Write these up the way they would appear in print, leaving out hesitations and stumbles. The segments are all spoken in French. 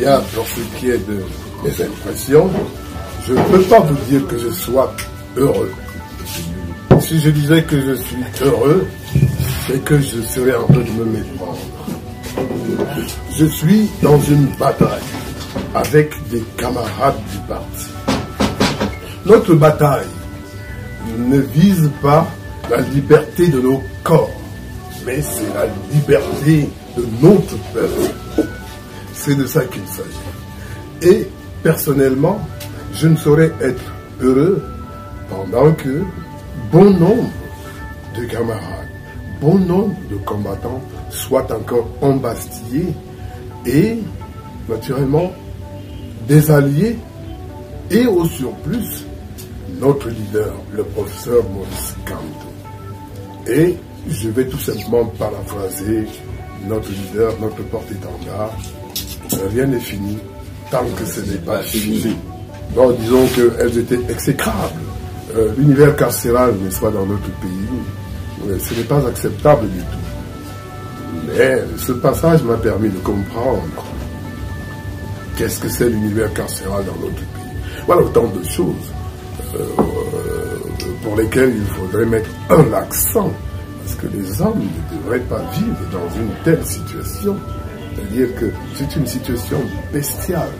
bien, pour ce qui est de mes impressions, je ne peux pas vous dire que je sois heureux. Si je disais que je suis heureux, c'est que je serais en train de me méprendre. Je suis dans une bataille avec des camarades du parti. Notre bataille ne vise pas la liberté de nos corps, mais c'est la liberté de notre peuple. C'est de ça qu'il s'agit. Et personnellement, je ne saurais être heureux pendant que bon nombre de camarades, bon nombre de combattants soient encore embastillés et, naturellement, des alliés et au surplus, notre leader, le professeur Maurice Kamto. Et je vais tout simplement paraphraser notre leader, notre porte-étendard. Rien n'est fini tant que ce n'est pas fini. Bon, disons qu'elles étaient exécrables. L'univers carcéral, n'est-ce pas, dans notre pays, ce n'est pas acceptable du tout. Mais ce passage m'a permis de comprendre qu'est-ce que c'est l'univers carcéral dans notre pays. Voilà autant de choses pour lesquelles il faudrait mettre un accent, parce que les hommes ne devraient pas vivre dans une telle situation. C'est-à-dire que c'est une situation bestiale.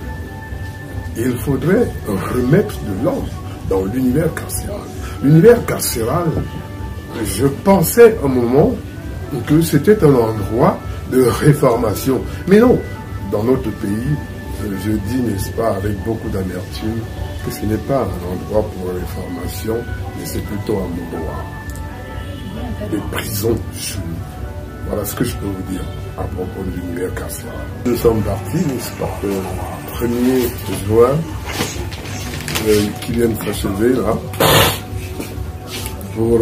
Il faudrait remettre de l'ordre dans l'univers carcéral. L'univers carcéral, je pensais un moment que c'était un endroit de réformation. Mais non, dans notre pays, je dis, n'est-ce pas, avec beaucoup d'amertume, que ce n'est pas un endroit pour la réformation, mais c'est plutôt un endroit de prison chelou. Voilà ce que je peux vous dire à propos de l'univers carcéral. Nous sommes partis, n'est-ce pas, le 1er juin, qui vient de s'achever là, pour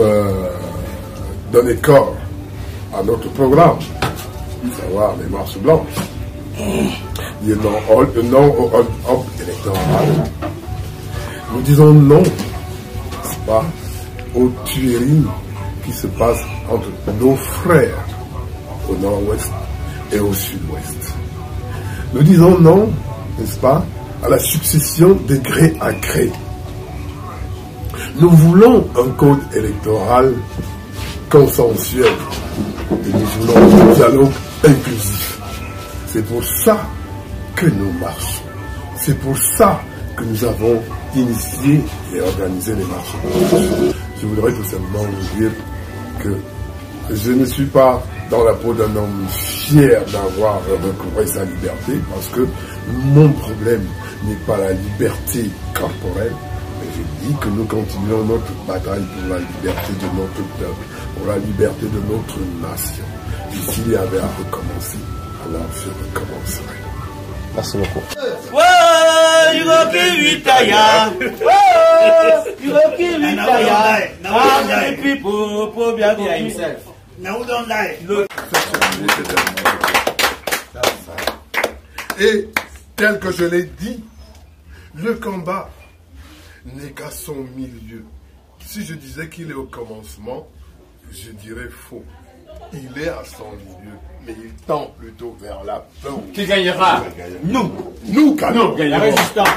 donner corps à notre programme, à savoir les marches blanches. Dire non au hold-up électoral. Nous disons non, n'est-ce pas, aux tueries qui se passent entre nos frères au nord-ouest et au sud-ouest. Nous disons non, n'est-ce pas, à la succession de gré à gré. Nous voulons un code électoral consensuel et nous voulons un dialogue inclusif. C'est pour ça que nous marchons. C'est pour ça que nous avons initié et organisé les marches. Je voudrais tout simplement vous dire que je ne suis pas dans la peau d'un homme fier d'avoir recouvré sa liberté, parce que mon problème n'est pas la liberté corporelle, mais je dis que nous continuons notre bataille pour la liberté de notre peuple, pour la liberté de notre nation. Et s'il y avait à recommencer, alors je recommencerai. Merci beaucoup. Et tel que je l'ai dit, le combat n'est qu'à son milieu. Si je disais qu'il est au commencement, je dirais faux. Il est à son milieu, mais il tend plutôt vers la fin. Qui gagnera? Nous. Nous gagnons. La résistance.